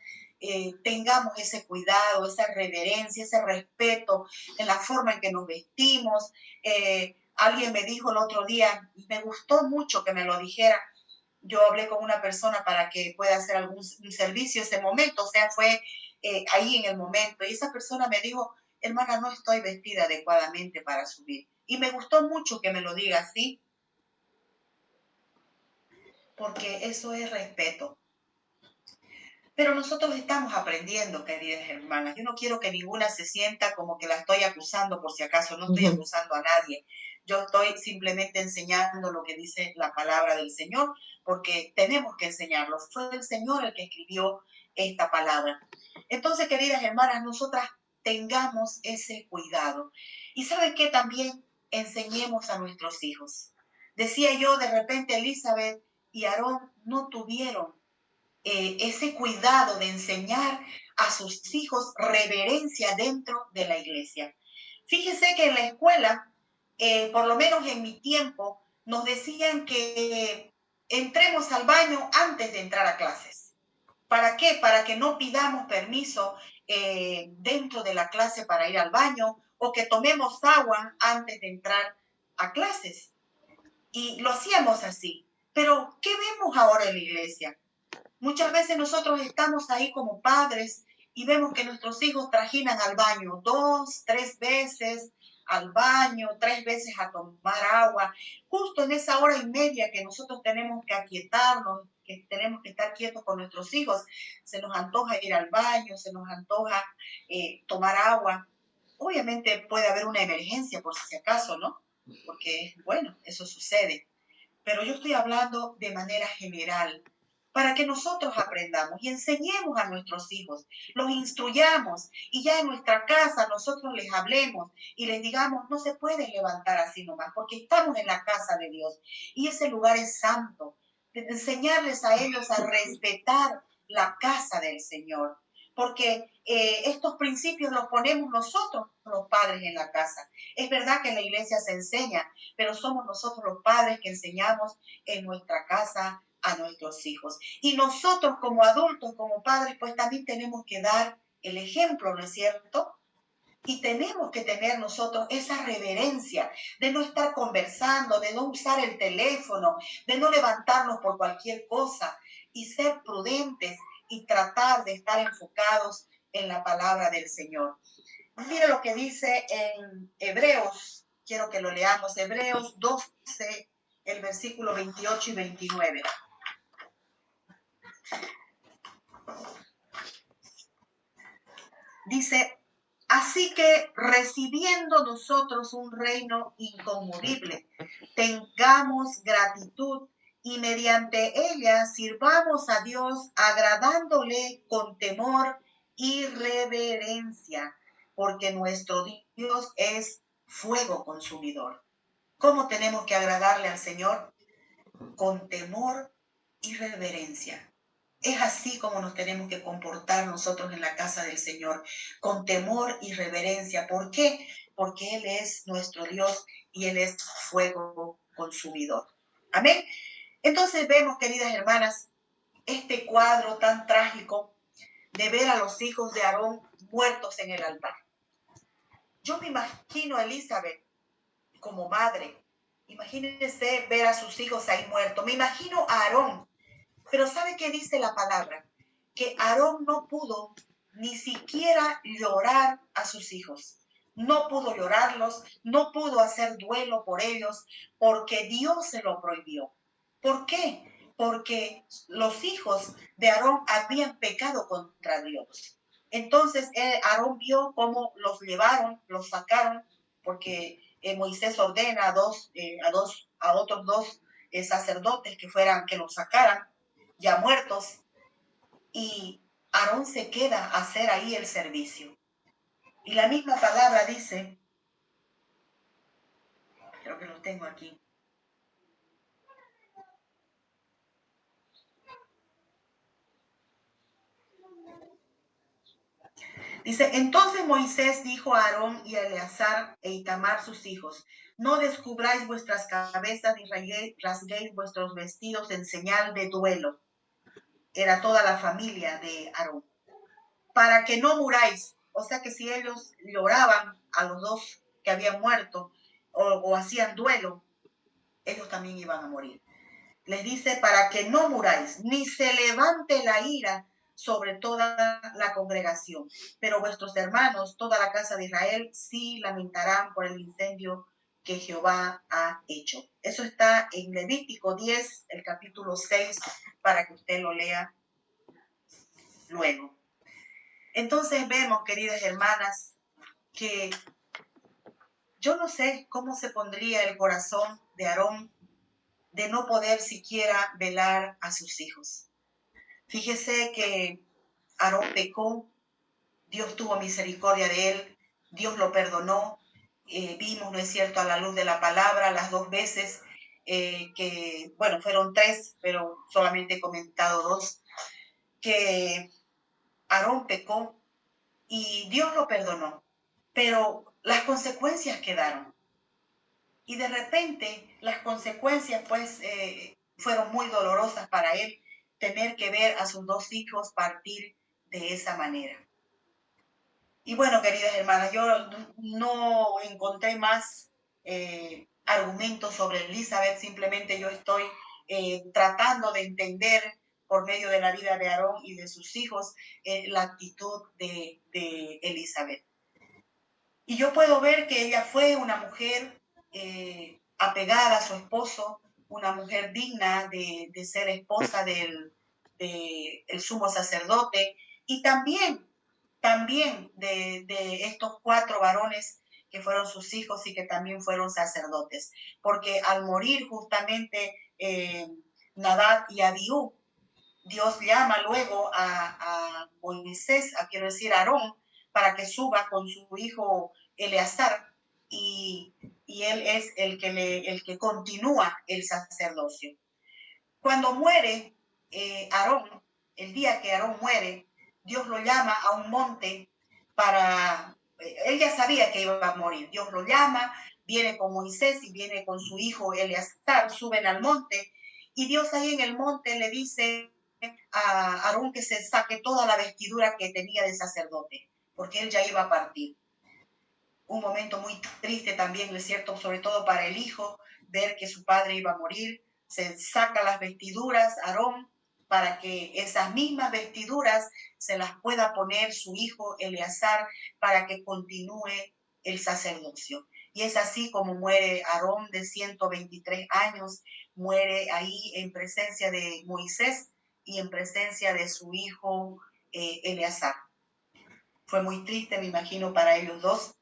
tengamos ese cuidado, esa reverencia, ese respeto en la forma en que nos vestimos. Alguien me dijo el otro día, y me gustó mucho que me lo dijera, yo hablé con una persona para que pueda hacer algún servicio ese momento, o sea, fue ahí en el momento, y esa persona me dijo, hermana, no estoy vestida adecuadamente para subir. Y me gustó mucho que me lo diga así, porque eso es respeto. Pero nosotros estamos aprendiendo, queridas hermanas. Yo no quiero que ninguna se sienta como que la estoy acusando, por si acaso, no estoy acusando a nadie. Yo estoy simplemente enseñando lo que dice la palabra del Señor, porque tenemos que enseñarlo. Fue el Señor el que escribió esta palabra. Entonces, queridas hermanas, nosotras tengamos ese cuidado. Y ¿saben qué? También enseñemos a nuestros hijos. Decía yo, de repente Elizabeth y Aarón no tuvieron ese cuidado de enseñar a sus hijos reverencia dentro de la iglesia. Fíjese que en la escuela, por lo menos en mi tiempo, nos decían que entremos al baño antes de entrar a clases. ¿Para qué? Para que no pidamos permiso dentro de la clase para ir al baño o que tomemos agua antes de entrar a clases. Y lo hacíamos así. Pero, ¿qué vemos ahora en la iglesia? Muchas veces nosotros estamos ahí como padres y vemos que nuestros hijos trajinan al baño 2, 3 veces al baño, 3 veces a tomar agua, justo en esa hora y media que nosotros tenemos que aquietarnos, que tenemos que estar quietos con nuestros hijos. Se nos antoja ir al baño, se nos antoja tomar agua. Obviamente puede haber una emergencia por si acaso, ¿no? Porque, bueno, eso sucede. Pero yo estoy hablando de manera general, para que nosotros aprendamos y enseñemos a nuestros hijos, los instruyamos y ya en nuestra casa nosotros les hablemos y les digamos, no se pueden levantar así nomás, porque estamos en la casa de Dios y ese lugar es santo. Enseñarles a ellos a respetar la casa del Señor, porque estos principios los ponemos nosotros los padres en la casa. Es verdad que en la iglesia se enseña, pero somos nosotros los padres que enseñamos en nuestra casa a nuestros hijos. Y nosotros como adultos, como padres, pues también tenemos que dar el ejemplo, ¿no es cierto? Y tenemos que tener nosotros esa reverencia de no estar conversando, de no usar el teléfono, de no levantarnos por cualquier cosa y ser prudentes y tratar de estar enfocados en la palabra del Señor. Mire lo que dice en Hebreos, quiero que lo leamos, Hebreos 12, el versículo 28 y 29. Dice, así que recibiendo nosotros un reino inconmovible, tengamos gratitud y mediante ella sirvamos a Dios agradándole con temor y reverencia, porque nuestro Dios es fuego consumidor. ¿Cómo tenemos que agradarle al Señor? Con temor y reverencia. Es así como nos tenemos que comportar nosotros en la casa del Señor, con temor y reverencia. ¿Por qué? Porque Él es nuestro Dios y Él es fuego consumidor. Amén. Entonces vemos, queridas hermanas, este cuadro tan trágico de ver a los hijos de Aarón muertos en el altar. Yo me imagino a Elizabeth como madre. Imagínense ver a sus hijos ahí muertos. Me imagino a Aarón. Pero ¿sabe qué dice la palabra? Que Aarón no pudo ni siquiera llorar a sus hijos. No pudo llorarlos, no pudo hacer duelo por ellos, porque Dios se lo prohibió. ¿Por qué? Porque los hijos de Aarón habían pecado contra Dios. Entonces Aarón vio cómo los llevaron, los sacaron, porque Moisés ordena a otros dos sacerdotes que los sacaran ya muertos, y Aarón se queda a hacer ahí el servicio. Y la misma palabra dice, creo que lo tengo aquí. Dice, entonces Moisés dijo a Aarón y a Eleazar e Itamar sus hijos, no descubráis vuestras cabezas ni rasguéis vuestros vestidos en señal de duelo. Era toda la familia de Aarón. Para que no muráis. O sea que si ellos lloraban a los dos que habían muerto o hacían duelo, ellos también iban a morir. Les dice, para que no muráis, ni se levante la ira sobre toda la congregación. Pero vuestros hermanos, toda la casa de Israel, sí lamentarán por el incendio que Jehová ha hecho. Eso está en Levítico 10, el capítulo 6, para que usted lo lea luego. Entonces vemos, queridas hermanas, que yo no sé cómo se pondría el corazón de Aarón de no poder siquiera velar a sus hijos. Fíjese que Aarón pecó, Dios tuvo misericordia de él, Dios lo perdonó. Vimos, ¿no es cierto?, a la luz de la palabra, las dos veces que, bueno, fueron tres, pero solamente he comentado dos, que Aarón pecó y Dios lo perdonó, pero las consecuencias quedaron. Y de repente las consecuencias pues fueron muy dolorosas para él, tener que ver a sus dos hijos partir de esa manera. Y bueno, queridas hermanas, yo no encontré más argumentos sobre Elizabeth, simplemente yo estoy tratando de entender por medio de la vida de Aarón y de sus hijos la actitud de Elizabeth. Y yo puedo ver que ella fue una mujer apegada a su esposo, una mujer digna de ser esposa del sumo sacerdote, y también de estos 4 varones que fueron sus hijos y que también fueron sacerdotes, porque al morir justamente Nadab y Abiú, Dios llama luego a Moisés, quiero decir a Aarón, para que suba con su hijo Eleazar, y él es el que continúa el sacerdocio. Cuando muere Aarón, el día que Aarón muere, Dios lo llama a un monte para... Él ya sabía que iba a morir. Dios lo llama, viene con Moisés y viene con su hijo Eleazar, suben al monte, y Dios ahí en el monte le dice a Aarón que se saque toda la vestidura que tenía de sacerdote, porque él ya iba a partir. Un momento muy triste también, ¿no es cierto?, sobre todo para el hijo, ver que su padre iba a morir. Se saca las vestiduras Aarón para que esas mismas vestiduras se las pueda poner su hijo Eleazar para que continúe el sacerdocio. Y es así como muere Aarón de 123 años, muere ahí en presencia de Moisés y en presencia de su hijo Eleazar. Fue muy triste, me imagino, para ellos dos.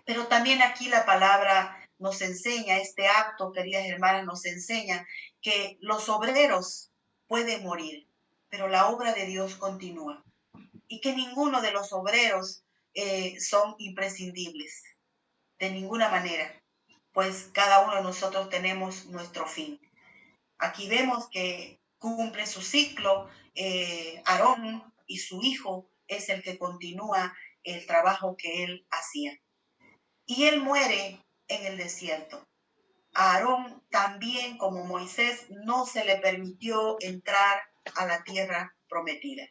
Pero también aquí la palabra nos enseña, este acto, queridas hermanas, nos enseña que los obreros pueden morir, pero la obra de Dios continúa. Y que ninguno de los obreros son imprescindibles, de ninguna manera, pues cada uno de nosotros tenemos nuestro fin. Aquí vemos que cumple su ciclo, Aarón, y su hijo es el que continúa el trabajo que él hacía. Y él muere en el desierto. A Aarón también, como Moisés, no se le permitió entrar a la tierra prometida.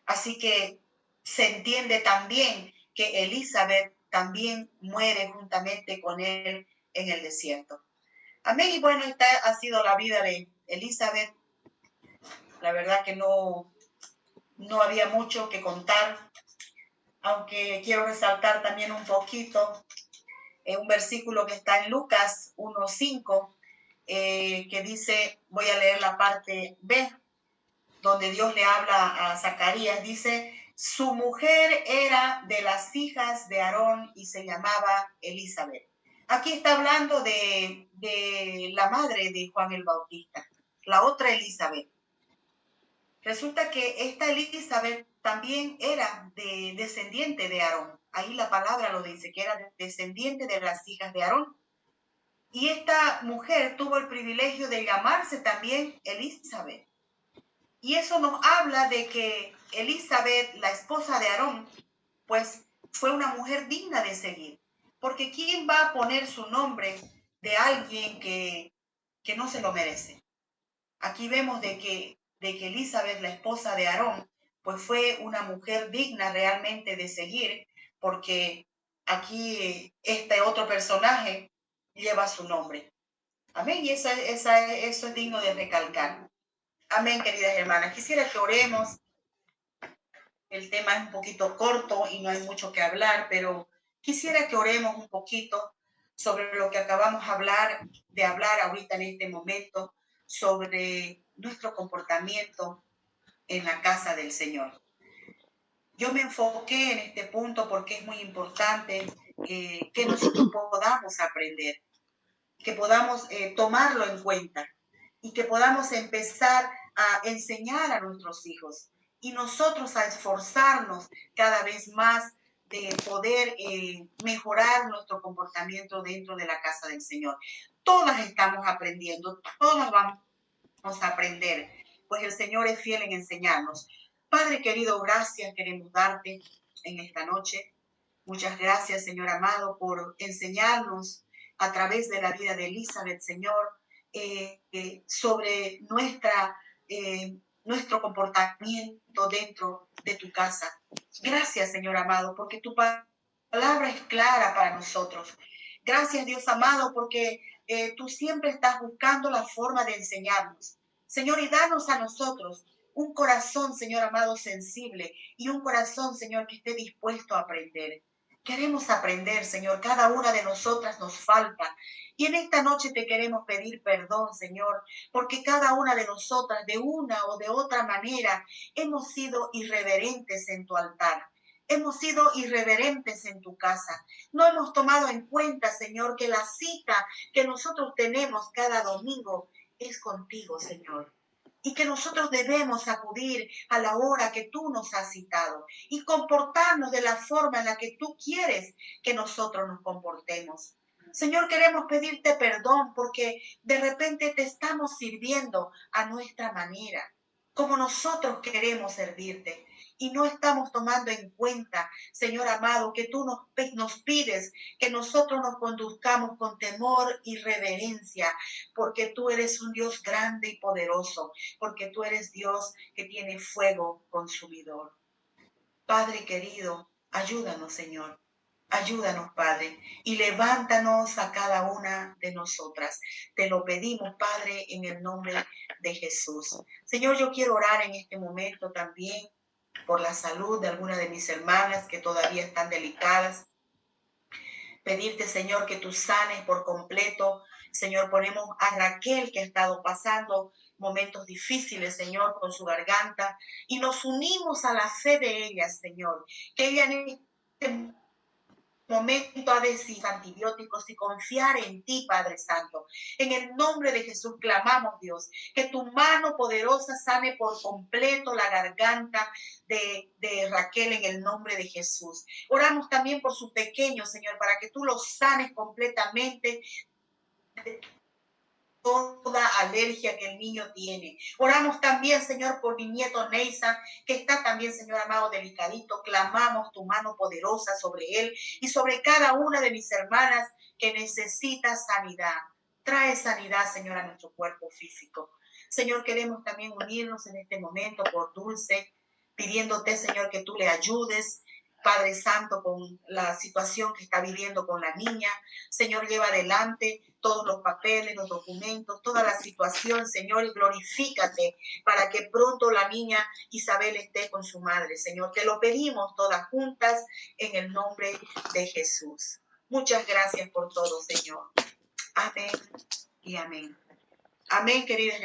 Así que se entiende también que Elizabeth también muere juntamente con él en el desierto. Amén. Y bueno, esta ha sido la vida de Elizabeth. La verdad que no había mucho que contar, aunque quiero resaltar también un poquito un versículo que está en Lucas 1:5, que dice, voy a leer la parte B, donde Dios le habla a Zacarías, dice, su mujer era de las hijas de Aarón y se llamaba Elizabeth. Aquí está hablando de la madre de Juan el Bautista, la otra Elizabeth. Resulta que esta Elizabeth también era descendiente de Aarón. Ahí la palabra lo dice, que era descendiente de las hijas de Aarón. Y esta mujer tuvo el privilegio de llamarse también Elizabeth. Y eso nos habla de que Elizabeth, la esposa de Aarón, pues fue una mujer digna de seguir. Porque ¿quién va a poner su nombre de alguien que no se lo merece? Aquí vemos de que Elizabeth, la esposa de Aarón, pues fue una mujer digna realmente de seguir, porque aquí este otro personaje lleva su nombre. Amén, y eso es digno de recalcar. Amén, queridas hermanas. Quisiera que oremos. El tema es un poquito corto y no hay mucho que hablar, pero quisiera que oremos un poquito sobre lo que acabamos de hablar ahorita en este momento, sobre nuestro comportamiento en la casa del Señor. Yo me enfoqué en este punto porque es muy importante que nosotros podamos aprender, que podamos tomarlo en cuenta y que podamos empezar a enseñar a nuestros hijos y nosotros a esforzarnos cada vez más de poder mejorar nuestro comportamiento dentro de la casa del Señor. Todas estamos aprendiendo, todas vamos a aprender, pues el Señor es fiel en enseñarnos. Padre querido, gracias queremos darte en esta noche. Muchas gracias, Señor amado, por enseñarnos a través de la vida de Elizabeth, Señor, sobre nuestro comportamiento dentro de tu casa. Gracias, Señor amado, porque tu palabra es clara para nosotros. Gracias, Dios amado, porque tú siempre estás buscando la forma de enseñarnos. Señor, y danos a nosotros un corazón, Señor amado, sensible y un corazón, Señor, que esté dispuesto a aprender. Queremos aprender, Señor, cada una de nosotras nos falta. Y en esta noche te queremos pedir perdón, Señor, porque cada una de nosotras, de una o de otra manera, hemos sido irreverentes en tu altar. Hemos sido irreverentes en tu casa. No hemos tomado en cuenta, Señor, que la cita que nosotros tenemos cada domingo es contigo, Señor. Y que nosotros debemos acudir a la hora que tú nos has citado y comportarnos de la forma en la que tú quieres que nosotros nos comportemos. Señor, queremos pedirte perdón porque de repente te estamos sirviendo a nuestra manera, como nosotros queremos servirte. Y no estamos tomando en cuenta, Señor amado, que tú nos pides que nosotros nos conduzcamos con temor y reverencia, porque tú eres un Dios grande y poderoso, porque tú eres Dios que tiene fuego consumidor. Padre querido, ayúdanos, Señor. Ayúdanos, Padre, y levántanos a cada una de nosotras. Te lo pedimos, Padre, en el nombre de Jesús. Señor, yo quiero orar en este momento también por la salud de algunas de mis hermanas que todavía están delicadas. Pedirte, Señor, que tú sanes por completo. Señor, ponemos a Raquel que ha estado pasando momentos difíciles, Señor, con su garganta, y nos unimos a la fe de ella, Señor, que ella en este momento ha de sin antibióticos y confiar en ti, Padre Santo. En el nombre de Jesús clamamos, Dios, que tu mano poderosa sane por completo la garganta de Raquel en el nombre de Jesús. Oramos también por su pequeño, Señor, para que tú lo sanes completamente toda alergia que el niño tiene. Oramos también, Señor, por mi nieto Neisa, que está también, Señor amado, delicadito. Clamamos tu mano poderosa sobre él y sobre cada una de mis hermanas que necesita sanidad. Trae sanidad, Señor, a nuestro cuerpo físico. Señor, queremos también unirnos en este momento por Dulce, pidiéndote, Señor, que tú le ayudes, Padre Santo, con la situación que está viviendo con la niña. Señor, lleva adelante todos los papeles, los documentos, toda la situación, Señor, y glorifícate para que pronto la niña Isabel esté con su madre. Señor, te lo pedimos todas juntas en el nombre de Jesús. Muchas gracias por todo, Señor. Amén y amén. Amén, queridas